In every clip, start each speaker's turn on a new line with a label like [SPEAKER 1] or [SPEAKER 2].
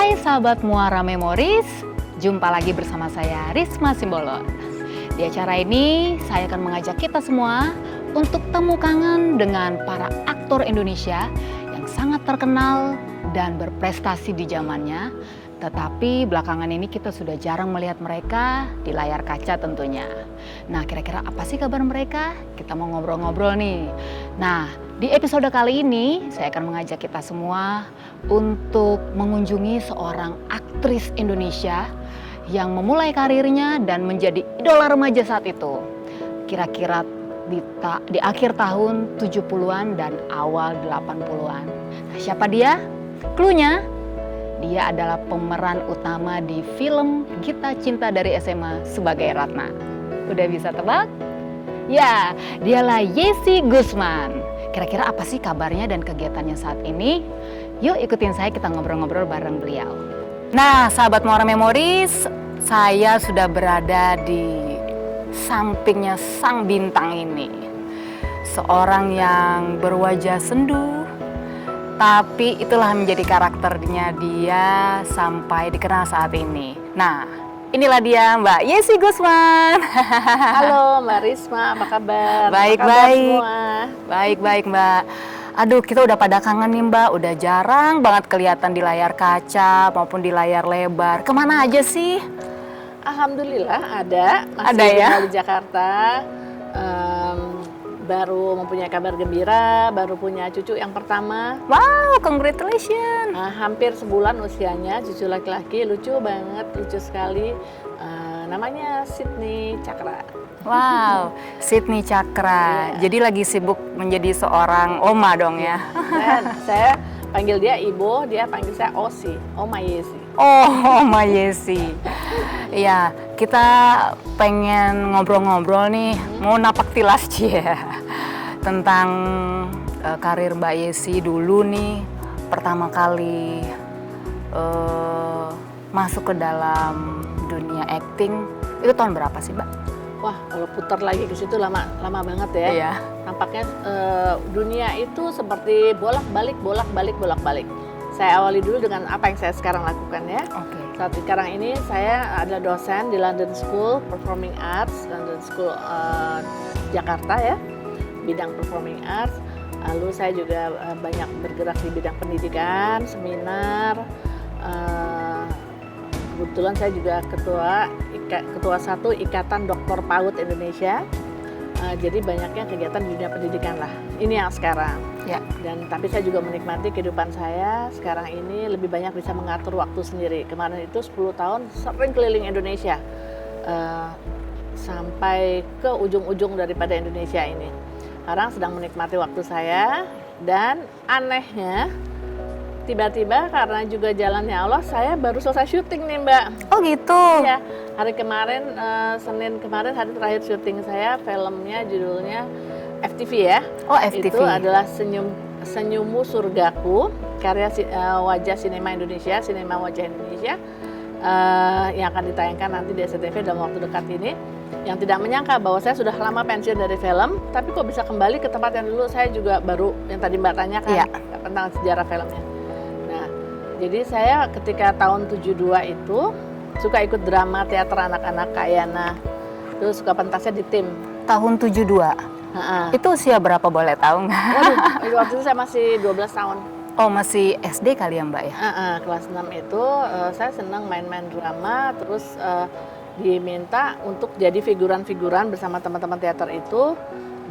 [SPEAKER 1] Hai sahabat Muara Memories, jumpa lagi bersama saya Risma Simbolon. Di acara ini saya akan mengajak kita semua untuk temu kangen dengan para aktor Indonesia yang sangat terkenal dan berprestasi di zamannya. Tetapi belakangan ini kita sudah jarang melihat mereka di layar kaca tentunya. Nah, kira-kira apa sih kabar mereka? Kita mau ngobrol-ngobrol nih. Nah, di episode kali ini saya akan mengajak kita semua untuk mengunjungi seorang aktris Indonesia yang memulai karirnya dan menjadi idola remaja saat itu. Kira-kira di akhir tahun 70-an dan awal 80-an. Nah, siapa dia? Cluenya, dia adalah pemeran utama di film Gita Cinta dari SMA sebagai Ratna. Udah bisa tebak? Ya, dialah Yesi Gusman. Kira-kira apa sih kabarnya dan kegiatannya saat ini? Yuk ikutin saya, kita ngobrol-ngobrol bareng beliau. Nah, sahabat Muara Memories, saya sudah berada di sampingnya sang bintang ini. Seorang yang berwajah sendu, tapi itulah menjadi karakternya dia sampai dikenal saat ini. Nah, inilah dia Mbak Yesi Gusman.
[SPEAKER 2] Halo Mbak Risma, apa kabar?
[SPEAKER 1] Baik-baik.
[SPEAKER 2] Semua?
[SPEAKER 1] Baik-baik Mbak. Aduh, kita udah pada kangen nih Mbak, udah jarang banget kelihatan di layar kaca maupun di layar lebar. Kemana aja sih?
[SPEAKER 2] Alhamdulillah ada, masih
[SPEAKER 1] Ada ya?
[SPEAKER 2] tinggal di Jakarta. Baru mempunyai kabar gembira, baru punya cucu yang pertama.
[SPEAKER 1] Wow, congratulations.
[SPEAKER 2] Hampir sebulan usianya, cucu laki-laki, lucu banget, lucu sekali. Namanya Sydney Cakra.
[SPEAKER 1] Wow, Sydney Cakra.
[SPEAKER 2] Iya.
[SPEAKER 1] Jadi lagi sibuk menjadi seorang oma dong ya?
[SPEAKER 2] Dan saya panggil dia Ibu, dia panggil saya Osi, Oma Yesi.
[SPEAKER 1] Oh, Oma Yesi. Iya, kita pengen ngobrol-ngobrol nih, mau napak tilas ya tentang karir Mbak Yesi dulu nih, pertama kali masuk ke dalam dunia acting. Itu tahun berapa sih, Mbak?
[SPEAKER 2] Wah, kalau putar lagi ke situ lama banget ya.
[SPEAKER 1] Iya.
[SPEAKER 2] Nampaknya dunia itu seperti bolak-balik. Saya awali dulu dengan apa yang saya sekarang lakukan ya.
[SPEAKER 1] Oke.
[SPEAKER 2] Saat sekarang ini saya adalah dosen di London School Performing Arts, London School Jakarta ya, bidang Performing Arts. Lalu saya juga banyak bergerak di bidang pendidikan, seminar. Kebetulan saya juga ketua satu Ikatan Dokter PAUD Indonesia. Jadi banyaknya kegiatan di dunia pendidikan lah. Ini yang sekarang.
[SPEAKER 1] Ya.
[SPEAKER 2] Dan tapi saya juga menikmati kehidupan saya sekarang ini lebih banyak bisa mengatur waktu sendiri. Kemarin itu 10 tahun sering keliling Indonesia sampai ke ujung-ujung daripada Indonesia ini. Sekarang sedang menikmati waktu saya dan anehnya tiba-tiba karena juga jalannya Allah saya baru selesai syuting nih Mbak.
[SPEAKER 1] Oh gitu.
[SPEAKER 2] Iya, hari kemarin Senin kemarin hari terakhir syuting saya, filmnya judulnya FTV ya.
[SPEAKER 1] Oh, FTV.
[SPEAKER 2] Itu adalah Senyummu Surgaku, karya Wajah Sinema Indonesia, Sinema Wajah Indonesia, yang akan ditayangkan nanti di SCTV dalam waktu dekat ini. Yang tidak menyangka bahwa saya sudah lama pensiun dari film, tapi kok bisa kembali ke tempat yang dulu saya juga baru yang tadi Mbak tanyakan
[SPEAKER 1] Iya.
[SPEAKER 2] tentang sejarah filmnya. Nah, jadi saya ketika tahun 72 itu suka ikut drama teater anak-anak Kak Yana. Terus suka pentasnya di tim.
[SPEAKER 1] Tahun 72. Itu usia berapa boleh tahu nggak?
[SPEAKER 2] Waduh, waktu itu saya masih 12 tahun.
[SPEAKER 1] Oh, masih SD kali ya Mbak ya?
[SPEAKER 2] Kelas 6 itu saya senang main-main drama, terus diminta untuk jadi figuran-figuran bersama teman-teman teater itu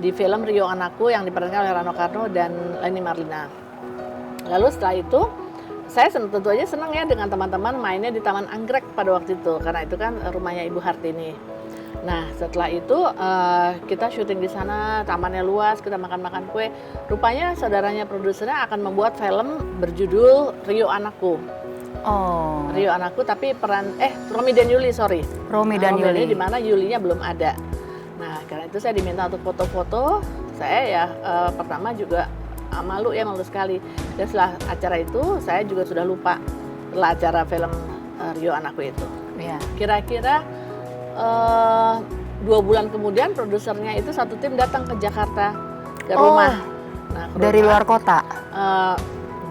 [SPEAKER 2] di film Rio Anakku yang diperankan oleh Rano Karno dan Leni Marlina. Lalu setelah itu saya tentu aja senang ya dengan teman-teman mainnya di Taman Anggrek pada waktu itu, karena itu kan rumahnya Ibu Hartini. Nah, setelah itu kita syuting di sana, tamannya luas, kita makan-makan kue. Rupanya saudaranya produsernya akan membuat film berjudul Rio Anakku.
[SPEAKER 1] Oh.
[SPEAKER 2] Rio Anakku, tapi peran Romi dan Yuli, sorry.
[SPEAKER 1] Romi dan Yuli.
[SPEAKER 2] Di mana Yulinya belum ada. Nah, karena itu saya diminta untuk foto-foto. Saya ya pertama juga malu sekali. Dan setelah acara itu, saya juga sudah lupa setelah acara film Rio Anakku itu.
[SPEAKER 1] Ya.
[SPEAKER 2] Kira-kira 2 bulan kemudian produsernya itu satu tim datang ke Jakarta ke rumah. Nah, ke
[SPEAKER 1] Dari
[SPEAKER 2] rumah.
[SPEAKER 1] luar kota?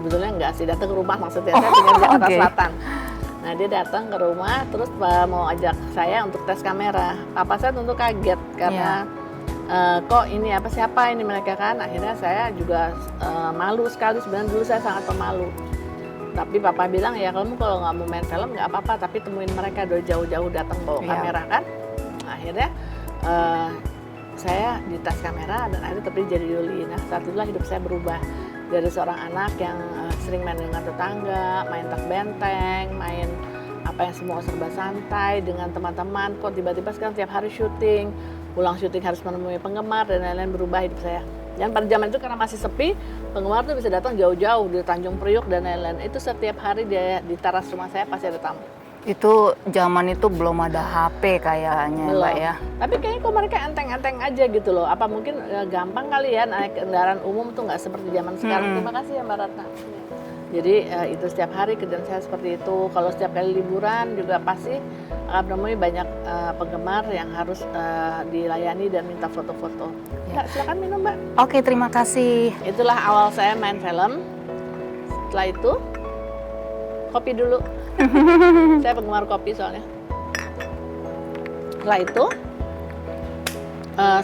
[SPEAKER 2] sebetulnya enggak sih, datang ke rumah maksudnya, saya tinggal di Jakarta
[SPEAKER 1] oke.
[SPEAKER 2] Selatan. Nah dia datang ke rumah terus mau ajak saya untuk tes kamera. Papa saya tentu kaget karena kok ini siapa ini mereka kan. Akhirnya saya juga malu sekali, sebenarnya dulu saya sangat pemalu. Tapi papa bilang ya kamu kalau nggak mau main film nggak apa-apa, tapi temuin mereka dari jauh-jauh datang bawa kamera kan. Akhirnya saya di tes kamera dan akhirnya terpilih jadi Yuli. Nah saat itulah hidup saya berubah dari seorang anak yang sering main dengan tetangga, main tak benteng, main apa yang semua serba santai dengan teman-teman, kok tiba-tiba sekarang tiap hari syuting, pulang syuting harus menemui penggemar dan lain-lain, berubah hidup saya. Dan pada zaman itu karena masih sepi, penggemar tuh bisa datang jauh-jauh di Tanjung Priok dan lain-lain. Itu setiap hari di teras rumah saya pasti ada tamu.
[SPEAKER 1] Itu zaman itu belum ada HP kayaknya,
[SPEAKER 2] Belum.
[SPEAKER 1] Mbak ya.
[SPEAKER 2] Tapi kayaknya kok mereka enteng-enteng aja gitu loh. Apa mungkin gampang kali ya naik kendaraan umum tuh nggak seperti zaman sekarang. Terima kasih ya Mbak Ratna. Jadi itu setiap hari kerjaan saya seperti itu. Kalau setiap kali liburan juga pasti akan menemui banyak penggemar yang harus dilayani dan minta foto-foto. Mbak, silakan minum Mbak.
[SPEAKER 1] Oke, terima kasih.
[SPEAKER 2] Itulah awal saya main film. Setelah itu kopi dulu. Saya penggemar kopi soalnya. Setelah itu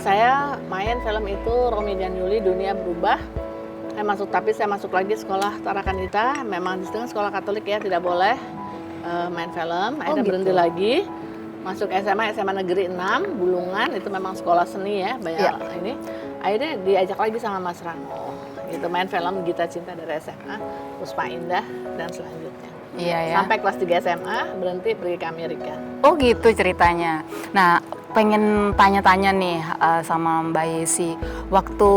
[SPEAKER 2] saya main film itu Romi dan Yuli, Dunia Berubah. Saya masuk lagi sekolah Tarakanita. Memang di sekolah Katolik ya tidak boleh main film. Akhirnya berhenti lagi. Masuk SMA Negeri 6 Bulungan, itu memang sekolah seni ya, banyak ini. Akhirnya diajak lagi sama Mas Rano. Gitu main film Gita Cinta dari SMA, Puspa Indah dan selanjutnya.
[SPEAKER 1] Iya ya.
[SPEAKER 2] Sampai kelas 3 SMA berhenti pergi ke Amerika.
[SPEAKER 1] Oh gitu ceritanya. Nah, pengen tanya-tanya nih sama Mbak Yesi. Waktu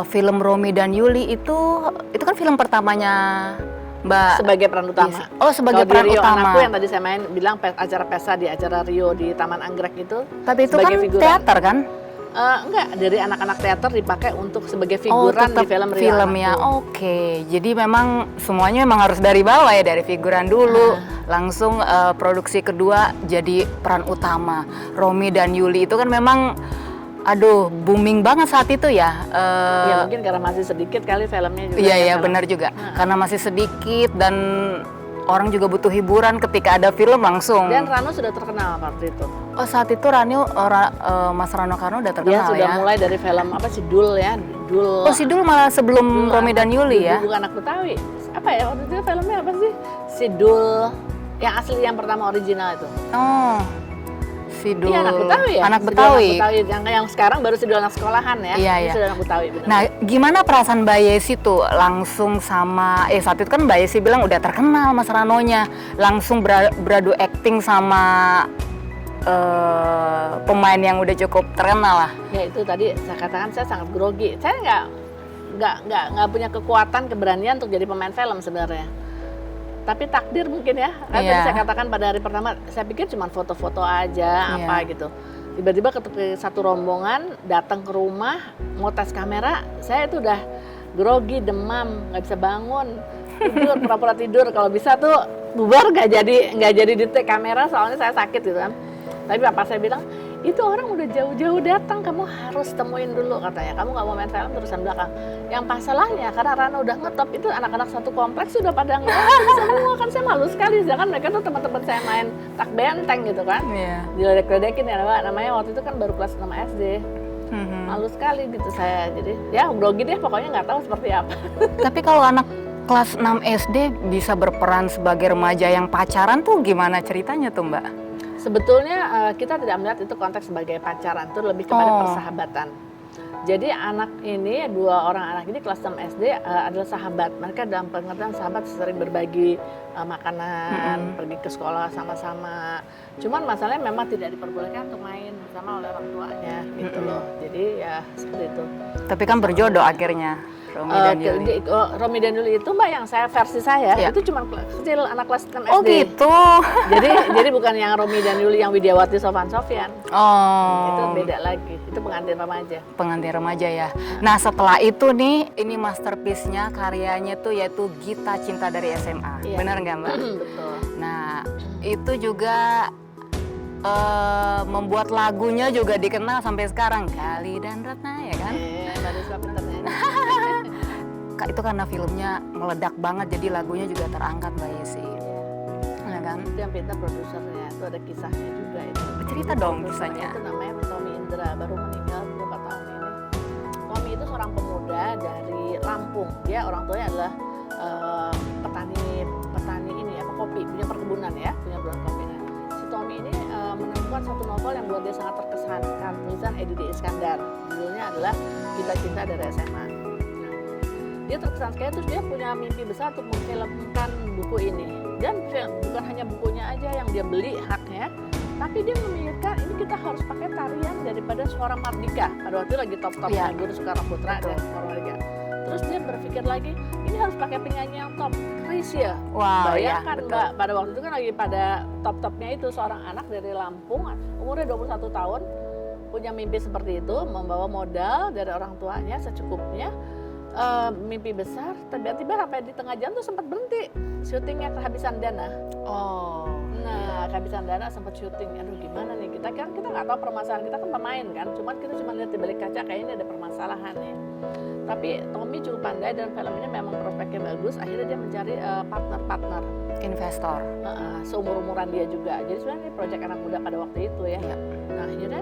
[SPEAKER 1] film Romi dan Yuli itu kan film pertamanya Mbak
[SPEAKER 2] Sebagai peran utama.
[SPEAKER 1] Oh, sebagai
[SPEAKER 2] Kalau
[SPEAKER 1] peran
[SPEAKER 2] di Rio
[SPEAKER 1] utama.
[SPEAKER 2] Anakku yang tadi saya main bilang acara pesta di acara Rio di Taman Anggrek itu.
[SPEAKER 1] Tapi itu kan
[SPEAKER 2] sebagai figuran.
[SPEAKER 1] teater kan?
[SPEAKER 2] Enggak, dari anak-anak teater dipakai untuk sebagai figuran di
[SPEAKER 1] tetap
[SPEAKER 2] film Rio
[SPEAKER 1] film ya.
[SPEAKER 2] Anakku.
[SPEAKER 1] Oke. Jadi memang semuanya memang harus dari bawah ya, dari figuran dulu, langsung produksi kedua jadi peran utama. Romi dan Yuli itu kan memang booming banget saat itu ya.
[SPEAKER 2] Ya mungkin karena masih sedikit kali filmnya juga.
[SPEAKER 1] Iya benar juga. Karena masih sedikit dan orang juga butuh hiburan, ketika ada film langsung.
[SPEAKER 2] Dan Rano sudah terkenal waktu itu.
[SPEAKER 1] Oh, saat itu Mas Rano Karno udah terkenal
[SPEAKER 2] Dia sudah
[SPEAKER 1] ya.
[SPEAKER 2] mulai dari film Dul ya, Dul.
[SPEAKER 1] Oh, si Dul malah sebelum Romi dan Yuli ya.
[SPEAKER 2] Bukan Anak Betawi. Apa ya waktu itu filmnya apa sih? Si Dul yang asli, yang pertama original itu.
[SPEAKER 1] Oh. Si Dul.
[SPEAKER 2] Iya, Anak Betawi ya.
[SPEAKER 1] Anak
[SPEAKER 2] Si Dul
[SPEAKER 1] Betawi.
[SPEAKER 2] Anak Betawi. Yang sekarang baru Si Dul Anak Sekolahan ya.
[SPEAKER 1] Iya,
[SPEAKER 2] Ini
[SPEAKER 1] iya.
[SPEAKER 2] sudah Anak Betawi benar.
[SPEAKER 1] Nah, gimana perasaan Mbak Yesi tuh langsung sama saat itu kan Mbak Yesi bilang udah terkenal Mas Ranonya, langsung beradu acting sama pemain yang udah cukup terkenal lah.
[SPEAKER 2] Ya itu tadi saya katakan saya sangat grogi. Saya nggak punya kekuatan, keberanian untuk jadi pemain film sebenarnya. Tapi takdir mungkin ya. Kan tadi saya katakan pada hari pertama saya pikir cuma foto-foto aja apa gitu. Tiba-tiba ketika satu rombongan datang ke rumah mau tes kamera, saya itu udah grogi, demam, nggak bisa bangun, tidur, pura-pura tidur. Kalau bisa tuh bubar nggak jadi di take kamera soalnya saya sakit gitu kan. Tapi bapak saya bilang, itu orang udah jauh-jauh datang, kamu harus temuin dulu katanya. Kamu nggak mau main film terusan belakang. Yang masalahnya karena Rano udah ngetop, itu anak-anak satu kompleks sudah pada ngeliatin semua kan, saya malu sekali. Sedangkan mereka tuh teman-teman saya main tak benteng gitu kan. Diledek-ledekin ya namanya waktu itu kan baru kelas 6 SD. Malu sekali gitu saya. Jadi ya grogi deh pokoknya, nggak tahu seperti apa.
[SPEAKER 1] Tapi kalau anak kelas 6 SD bisa berperan sebagai remaja yang pacaran tuh gimana ceritanya tuh Mbak?
[SPEAKER 2] Sebetulnya kita tidak melihat itu konteks sebagai pacaran, itu lebih kepada persahabatan. Jadi dua orang anak ini kelas 6 SD adalah sahabat. Mereka dalam pengertian sahabat sering berbagi makanan, pergi ke sekolah sama-sama. Cuman masalahnya memang tidak diperbolehkan untuk main bersama oleh orang tuanya gitu loh. Jadi ya seperti itu.
[SPEAKER 1] Tapi kan berjodoh akhirnya. Romi dan Yuli.
[SPEAKER 2] Romi dan Yuli itu Mbak yang versi saya itu cuma kecil, anak kelas 6 SD.
[SPEAKER 1] Oh gitu.
[SPEAKER 2] Jadi bukan yang Romi dan Yuli yang Widiawati Sofan Sofyan.
[SPEAKER 1] Oh.
[SPEAKER 2] Itu beda lagi. Itu pengantin remaja.
[SPEAKER 1] Pengantin remaja ya. Nah setelah itu nih, ini masterpiece-nya, karyanya tuh yaitu Gita Cinta dari SMA.
[SPEAKER 2] Iya.
[SPEAKER 1] Benar nggak Mbak?
[SPEAKER 2] Betul.
[SPEAKER 1] Nah itu juga membuat lagunya juga dikenal sampai sekarang, Gali dan Ratna ya kan?
[SPEAKER 2] Baru suka pinternya.
[SPEAKER 1] itu karena filmnya meledak banget, jadi lagunya juga terangkat Mbak Yesi. Ya kan?
[SPEAKER 2] Itu yang pintar produsernya, itu ada kisahnya juga itu.
[SPEAKER 1] Cerita dong
[SPEAKER 2] Produsernya
[SPEAKER 1] kisahnya.
[SPEAKER 2] itu namanya Tommy Indra, baru meninggal beberapa tahun ini. Tommy itu seorang pemuda dari Lampung. Dia orang tuanya adalah petani ini apa kopi, punya perkebunan ya, punya perkebunan kopi. Nah, si Tommy ini menemukan satu novel yang buat dia sangat terkesan, tulisan Edi D. Iskandar. Judulnya adalah Kita Cinta dari SMA. Nah, dia terkesan sekali, terus dia punya mimpi besar untuk memfilmkan buku ini. Dan bukan hanya bukunya aja yang dia beli haknya, tapi dia memikirkan ini kita harus pakai tarian daripada Suara Mardika. Pada waktu itu lagi top-topnya Guru Soekarno Putra dan Suara Mardika. Terus dia berpikir lagi, ini harus pakai penyanyi yang top, Chrisye.
[SPEAKER 1] Wow,
[SPEAKER 2] Bayangkan
[SPEAKER 1] ya,
[SPEAKER 2] Mbak, pada waktu itu kan lagi pada top-topnya itu seorang anak dari Lampung, umurnya 21 tahun, punya mimpi seperti itu, membawa modal dari orang tuanya secukupnya, mimpi besar, tiba-tiba sampai di tengah jalan tuh sempat berhenti, syutingnya kehabisan dana.
[SPEAKER 1] Oh.
[SPEAKER 2] Nah, kehabisan dana sempat syuting. Aduh, gimana nih? Kita nggak tahu permasalahan, kita kan pemain kan. Kita cuma lihat di balik kaca kayaknya ada permasalahan nih. Tapi Tommy cukup pandai dan film ini memang prospeknya bagus. Akhirnya dia mencari partner-partner,
[SPEAKER 1] Investor.
[SPEAKER 2] seumur-umuran dia juga. Jadi sebenarnya ini proyek anak muda pada waktu itu ya.
[SPEAKER 1] Iya.
[SPEAKER 2] Nah, akhirnya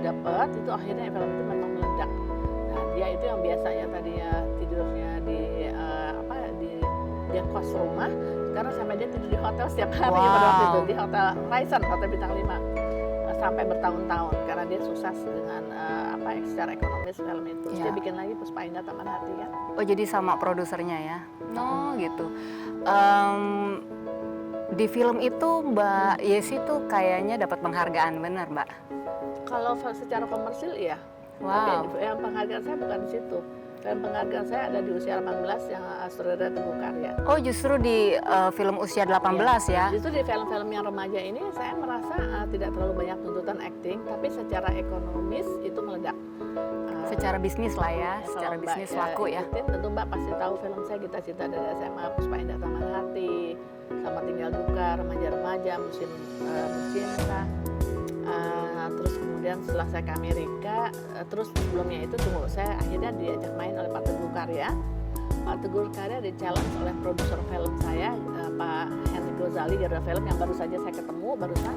[SPEAKER 2] dapat itu akhirnya film itu memang meledak. Nah, dia itu yang biasanya tadinya tidurnya di dia kos rumah, sekarang sampai dia tidur di hotel setiap hari pada waktu itu, di hotel Raisen, hotel bintang 5 sampai bertahun-tahun karena dia sukses dengan secara ekonomis film itu. Terus dia bikin lagi Puspa Indah Taman Hati kan.
[SPEAKER 1] Oh, jadi sama produsernya ya? No, gitu. Di film itu Mbak Yesi tuh kayaknya dapat penghargaan, benar Mbak?
[SPEAKER 2] Kalau secara komersil iya.
[SPEAKER 1] Wow.
[SPEAKER 2] Tapi yang penghargaan saya bukan di situ. Dan penghargaan saya ada di usia 18 yang sutradara Teguh Karya.
[SPEAKER 1] Oh, justru di film usia 18 ya?
[SPEAKER 2] Justru di film-film yang remaja ini saya merasa tidak terlalu banyak tuntutan acting, tapi secara ekonomis itu meledak.
[SPEAKER 1] Secara bisnis lah ya, secara bisnis laku ya.
[SPEAKER 2] Tentu Mbak pasti tahu film saya Kita Cinta dari SMA, Puspa Indah Taman Hati, Selamat Tinggal Duka, Remaja-Remaja, Musim Cinta. Terus kemudian setelah saya ke Amerika, terus sebelumnya itu saya akhirnya diajak main oleh Pak Teguh Karya. Pak Teguh Karya di-challenge oleh produser film saya, Pak Henry Gozali, Garuda Film yang baru saja saya ketemu barusan,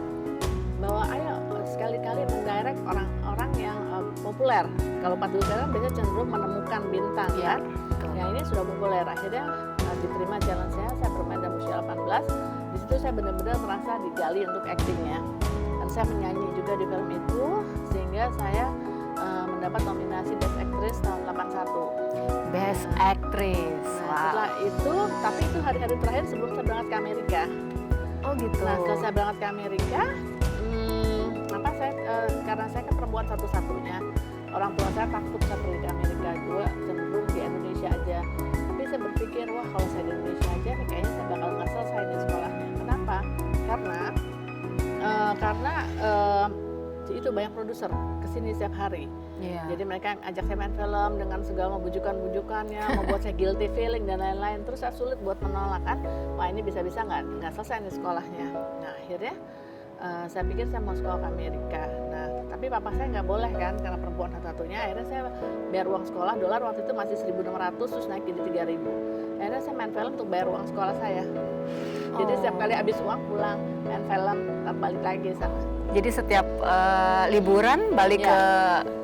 [SPEAKER 2] bahwa ayo sekali-kali mendirect orang-orang yang populer. Kalau Pak Teguh Karya biasanya cenderung menemukan bintang ya. Yang ini sudah populer. Akhirnya diterima challenge saya bermain dalam usia 18. Di situ saya benar-benar merasa digali untuk actingnya. Saya menyanyi juga di film itu sehingga saya mendapat nominasi Best Actress tahun 81.
[SPEAKER 1] Best Actress.
[SPEAKER 2] Nah, setelah itu, tapi itu hari-hari terakhir sebelum saya berangkat ke Amerika.
[SPEAKER 1] Oh gitu.
[SPEAKER 2] Nah, setelah saya berangkat ke Amerika, karena saya kan perempuan satu-satunya, orang tua saya takut saya pergi ke Amerika, gue cenderung di Indonesia aja. Tapi saya berpikir, wah kalau saya di Indonesia aja, nih kayaknya saya bakal nggak selesai di sekolahnya. Kenapa? Karena itu banyak produser kesini setiap hari. Jadi mereka ajak saya main film dengan segala bujukan-bujukannya, membuat saya guilty feeling dan lain-lain. Terus saya sulit buat menolak kan, wah ini bisa-bisa nggak selesai nih sekolahnya. Nah akhirnya saya pikir saya mau sekolah ke Amerika. Nah tapi papa saya nggak boleh kan karena perempuan satu-satunya. Akhirnya saya bayar uang sekolah, dolar waktu itu masih 1.600 terus naik jadi 3.000. Akhirnya saya main film untuk bayar uang sekolah saya. Jadi setiap kali habis uang pulang main film, balik lagi sana.
[SPEAKER 1] Jadi setiap liburan balik ke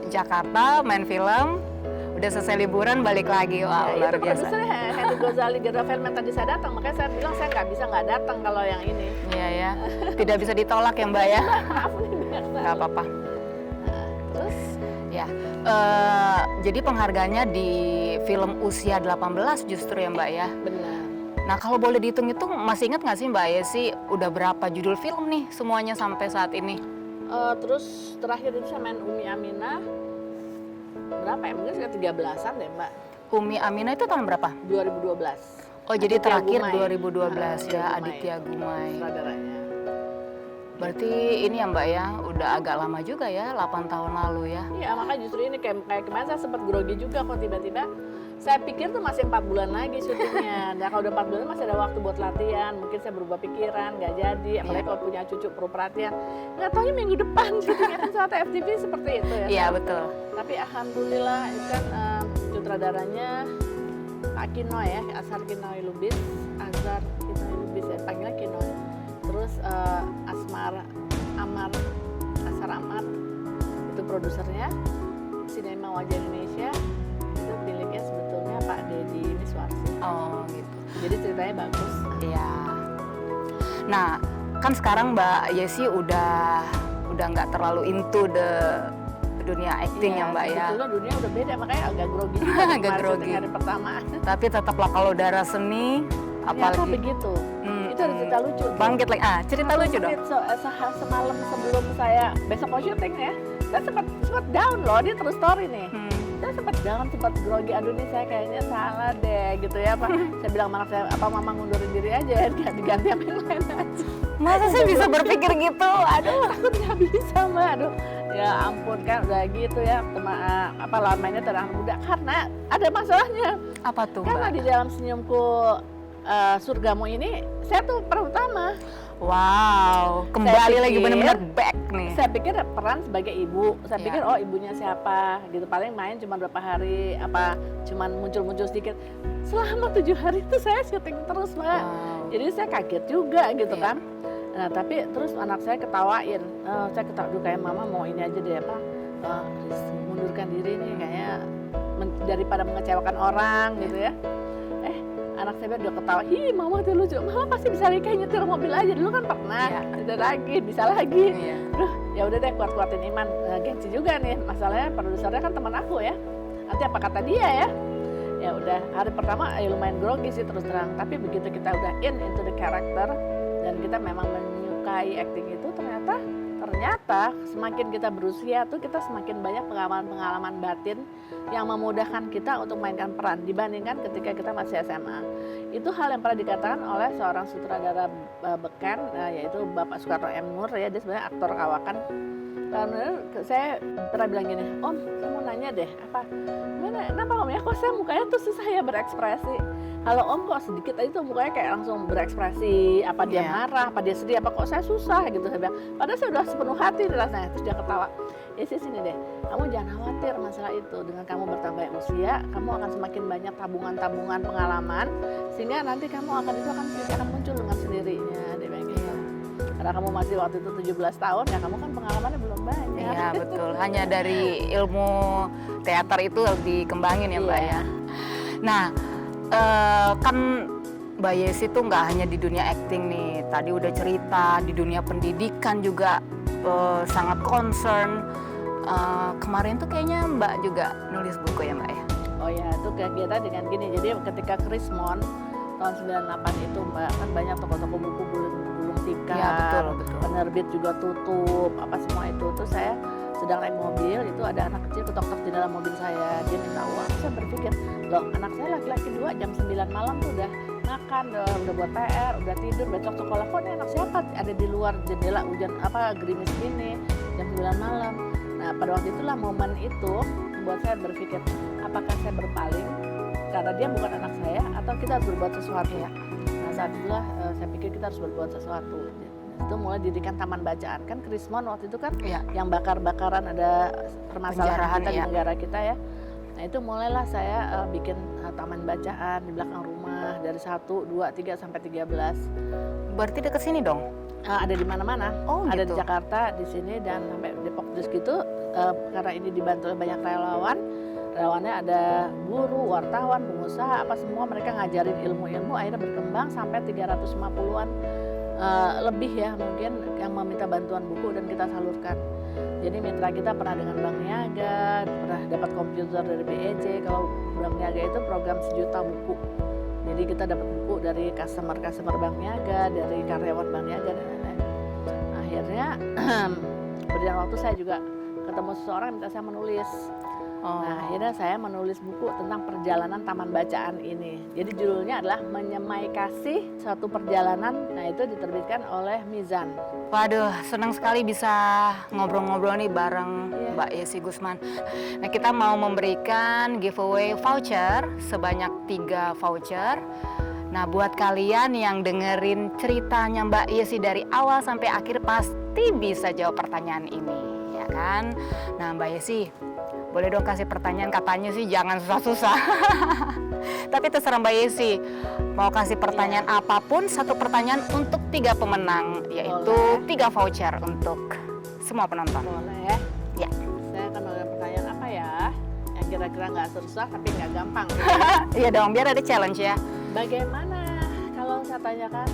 [SPEAKER 1] Jakarta main film, udah selesai liburan balik lagi. Wow, luar biasa.
[SPEAKER 2] Produsernya Henry Gozali, Garuda Film yang tadi saya datang, makanya saya bilang saya nggak bisa nggak datang kalau yang ini.
[SPEAKER 1] Iya ya, tidak bisa ditolak ya Mbak ya.
[SPEAKER 2] Maaf nih biasa.
[SPEAKER 1] Nggak apa-apa.
[SPEAKER 2] Terus
[SPEAKER 1] ya, jadi penghargaannya di film usia 18 justru ya Mbak ya.
[SPEAKER 2] Benar.
[SPEAKER 1] Nah kalau boleh dihitung itu masih ingat nggak sih Mbak Yesi udah berapa judul film nih semuanya sampai saat ini?
[SPEAKER 2] Terus terakhir itu saya main Umi Aminah, berapa ya? Mungkin sekitar 13-an deh Mbak.
[SPEAKER 1] Umi Aminah itu tahun berapa?
[SPEAKER 2] 2012.
[SPEAKER 1] Oh jadi
[SPEAKER 2] Aditya
[SPEAKER 1] terakhir
[SPEAKER 2] Gumai.
[SPEAKER 1] 2012 ya, Aditya Gumai.
[SPEAKER 2] Sutradaranya.
[SPEAKER 1] Berarti ini ya Mbak ya, udah agak lama juga ya, 8 tahun lalu ya.
[SPEAKER 2] Iya makanya justru ini kayak kemarin saya sempat grogi juga kok tiba-tiba. Saya pikir tuh masih 4 bulan lagi syutingnya. Nah kalau udah 4 bulan masih ada waktu buat latihan. Mungkin saya berubah pikiran, nggak jadi. Apalagi kalau punya cucu perlu perhatian. Nggak taunya minggu depan syutingnya kan saat FTV seperti itu ya.
[SPEAKER 1] Iya betul.
[SPEAKER 2] Tapi alhamdulillah itu kan sutradaranya Pak Kinoy ya, Azhar Kinoy Lubis ya, panggilnya Kinoy. Terus Azhar Amar itu produsernya. Sinema Wajah Indonesia itu miliknya sebetulnya Pak Deddy Miswarsi.
[SPEAKER 1] Oh gitu.
[SPEAKER 2] Jadi ceritanya bagus.
[SPEAKER 1] Iya. Nah, kan sekarang Mbak Yesi udah nggak terlalu into the dunia acting ya Mbak ya.
[SPEAKER 2] Sebetulnya dunia udah beda, makanya agak grogi juga.
[SPEAKER 1] Agak grogi.
[SPEAKER 2] Hari pertama.
[SPEAKER 1] Tapi tetaplah kalau darah seni,
[SPEAKER 2] Ternyata
[SPEAKER 1] apalagi
[SPEAKER 2] begitu. Itu ada cerita lucu.
[SPEAKER 1] Bangkit lagi. Cerita lucu dong.
[SPEAKER 2] Semalam sebelum saya besok mau syuting ya, saya sempat down loh, dia terus story nih. Saya sempat down, sempat grogi, aduh nih saya kayaknya salah deh gitu ya Pak. Saya bilang sama anak saya, apa mama ngundurin diri aja ya, diganti yang lain aja.
[SPEAKER 1] Masa sih bisa berpikir gitu? Aduh,
[SPEAKER 2] Aku nggak bisa Mbak, aduh. Ya ampun kan udah gitu ya, lawan mainnya terang muda karena ada masalahnya.
[SPEAKER 1] apa tuh
[SPEAKER 2] Karena
[SPEAKER 1] Mbak?
[SPEAKER 2] di dalam senyumku surgamu ini saya tuh peran utama.
[SPEAKER 1] Wow, kembali lagi
[SPEAKER 2] pikir-
[SPEAKER 1] bener-bener back nih.
[SPEAKER 2] Saya pikir peran sebagai ibu. Saya pikir oh ibunya siapa gitu. Paling main cuma berapa hari, apa cuman muncul-muncul sedikit. Selama 7 hari itu saya syuting terus Mbak.
[SPEAKER 1] Wow.
[SPEAKER 2] Jadi saya kaget juga gitu
[SPEAKER 1] Iya.
[SPEAKER 2] kan. Nah tapi terus anak saya ketawain. Saya ketawa, "Duh, kayak mama mau ini aja deh apa, mundurkan diri nih kayaknya daripada mengecewakan orang gitu ya." Anak saya udah ketawa, "Hi, mama tuh lucu. Mama pasti bisa kayak nyetir mobil aja. Dulu kan pernah,
[SPEAKER 1] Iya.
[SPEAKER 2] nyetir lagi, bisa lagi."
[SPEAKER 1] Iya.
[SPEAKER 2] Aduh, ya udah deh kuat-kuatin iman. Gengsi juga nih. Masalahnya produsernya kan teman aku ya. Nanti apa kata dia ya? Ya udah, hari pertama lumayan grogi sih terus terang. Tapi begitu kita udah into the character dan kita memang menyukai acting itu, ternyata semakin kita berusia tuh kita semakin banyak pengalaman-pengalaman batin yang memudahkan kita untuk mainkan peran dibandingkan ketika kita masih SMA. Itu hal yang pernah dikatakan oleh seorang sutradara beken, yaitu Bapak Soekarno M. Nur ya, dia sebenarnya aktor kawakan. Saya pernah bilang gini, "Om, saya mau nanya deh, kenapa Om ya kok saya mukanya tuh susah ya berekspresi? Kalau Om kok sedikit aja tuh mukanya kayak langsung berekspresi, apa dia marah, apa dia sedih, apa kok saya susah gitu." Saya bilang, padahal saya udah sepenuh hati rasanya. Terus dia ketawa, "Ya sini deh, kamu jangan khawatir masalah itu. Dengan kamu bertambah usia, kamu akan semakin banyak tabungan-tabungan pengalaman, sehingga nanti kamu akan muncul dengan sendirinya." Dia bilang gitu. Karena kamu masih waktu itu 17 tahun, ya kamu kan pengalamannya belum banyak.
[SPEAKER 1] Iya betul, hanya dari ilmu teater itu dikembangin ya Mbak
[SPEAKER 2] Iya.
[SPEAKER 1] ya. Nah, kan Mbak Yesi tuh nggak hanya di dunia acting nih, tadi udah cerita di dunia pendidikan juga sangat concern. Kemarin tuh kayaknya Mbak juga nulis buku ya Mbak ya?
[SPEAKER 2] Oh ya, itu kegiatan dengan gini. Jadi ketika Krismon tahun 98 itu Mbak, kan banyak toko-toko buku gulung tikar,
[SPEAKER 1] Iya, betul.
[SPEAKER 2] penerbit juga tutup, apa semua itu. Terus saya sedang naik mobil, itu ada anak kecil ketok-ketok di dalam mobil saya. Dia minta uang. Saya berpikir, loh anak saya laki-laki 2 jam 9 malam tuh udah makan, udah buat PR, udah tidur, besok sekolah. Kok ini anak saya ada di luar jendela hujan gerimis gini jam 9 malam. Nah pada waktu itulah momen itu membuat saya berpikir, apakah saya berpaling karena dia bukan anak saya, atau kita harus berbuat sesuatu ya. Nah saat itulah saya pikir kita harus berbuat sesuatu. Itu mulai didirikan taman bacaan. Kan Krismon waktu itu kan yang bakar-bakaran ada permasalahan kita di negara kita ya. Nah itu mulailah saya bikin taman bacaan di belakang rumah dari 1, 2, 3 sampai 13.
[SPEAKER 1] Berarti deket sini dong?
[SPEAKER 2] Ada di mana-mana.
[SPEAKER 1] Oh,
[SPEAKER 2] ada
[SPEAKER 1] gitu.
[SPEAKER 2] di Jakarta, di sini dan sampai Depok terus gitu. Karena ini dibantu oleh banyak relawan. Relawannya ada guru, wartawan, pengusaha, apa semua mereka ngajarin ilmu-ilmu, akhirnya berkembang sampai 350-an lebih ya mungkin yang meminta bantuan buku dan kita salurkan. Jadi mitra kita pernah dengan Bank Niaga, pernah dapat komputer dari BEJ. Kalau Bank Niaga itu program 1 juta buku. Jadi kita dapat buku dari customer Bank Niaga, dari karyawan Bank Niaga dan lain-lain. Akhirnya berjalan waktu saya juga ketemu seseorang yang minta saya menulis. Nah, akhirnya saya menulis buku tentang perjalanan taman bacaan ini. Jadi judulnya adalah Menyemai Kasih, Suatu Perjalanan. Nah, itu diterbitkan oleh Mizan.
[SPEAKER 1] Waduh, senang sekali bisa ngobrol-ngobrol nih bareng Mbak Yesi Gusman. Nah, kita mau memberikan giveaway voucher sebanyak 3 voucher. Nah, buat kalian yang dengerin ceritanya Mbak Yesi dari awal sampai akhir pasti bisa jawab pertanyaan ini, ya kan? Nah, Mbak Yesi, Boleh dong kasih pertanyaan, katanya sih jangan susah-susah. Tapi terserah Mbak Yesi, mau kasih pertanyaan apapun, satu pertanyaan untuk 3 pemenang, yaitu
[SPEAKER 2] Boleh.
[SPEAKER 1] 3 voucher untuk semua penonton.
[SPEAKER 2] Boleh.
[SPEAKER 1] Ya.
[SPEAKER 2] Saya akan mulai pertanyaan apa ya? Yang kira-kira nggak susah tapi nggak gampang.
[SPEAKER 1] Iya dong, biar ada challenge ya.
[SPEAKER 2] Bagaimana kalau saya tanyakan,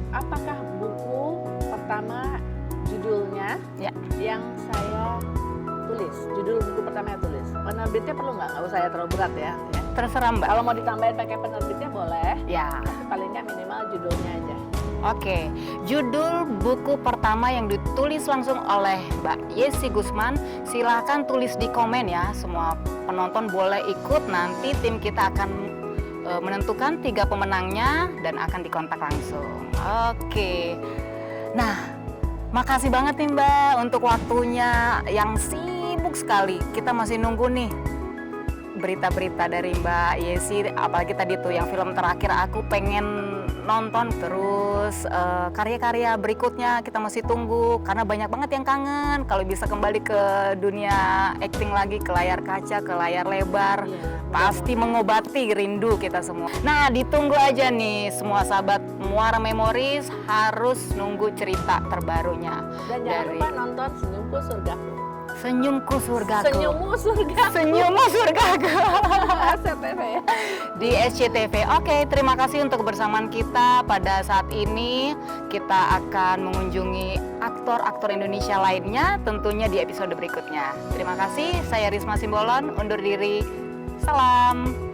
[SPEAKER 2] apakah buku pertama judulnya
[SPEAKER 1] Ya.
[SPEAKER 2] yang saya tulis? Judul buku pertama yang tulis. Penerbitnya perlu nggak? Nggak usah ya, terlalu berat ya.
[SPEAKER 1] Terserah Mbak.
[SPEAKER 2] Kalau mau ditambahin pakai penerbitnya boleh.
[SPEAKER 1] Ya.
[SPEAKER 2] Tapi paling nggak minimal judulnya aja.
[SPEAKER 1] Oke, judul buku pertama yang ditulis langsung oleh Mbak Yesi Gusman, silahkan tulis di komen ya. Semua penonton boleh ikut, nanti tim kita akan menentukan 3 pemenangnya dan akan dikontak langsung. Oke, nah makasih banget nih Mbak untuk waktunya yang sibuk sekali. Kita masih nunggu nih berita-berita dari Mbak Yesi, apalagi tadi tuh yang film terakhir, aku pengen nonton. Terus karya-karya berikutnya kita masih tunggu karena banyak banget yang kangen kalau bisa kembali ke dunia acting lagi, ke layar kaca, ke layar lebar. Pasti mengobati rindu kita semua. Nah, ditunggu aja nih semua sahabat Muara Memories, harus nunggu cerita terbarunya.
[SPEAKER 2] Dan jangan lupa nonton Senyumku Surgaku.
[SPEAKER 1] Senyumku Surgaku.
[SPEAKER 2] Senyummu Surgaku.
[SPEAKER 1] Senyummu Surgaku.
[SPEAKER 2] SCTV.
[SPEAKER 1] Di SCTV. Oke, terima kasih untuk kebersamaan kita pada saat ini. Kita akan mengunjungi aktor-aktor Indonesia lainnya tentunya di episode berikutnya. Terima kasih, saya Risma Simbolon, undur diri. Salam.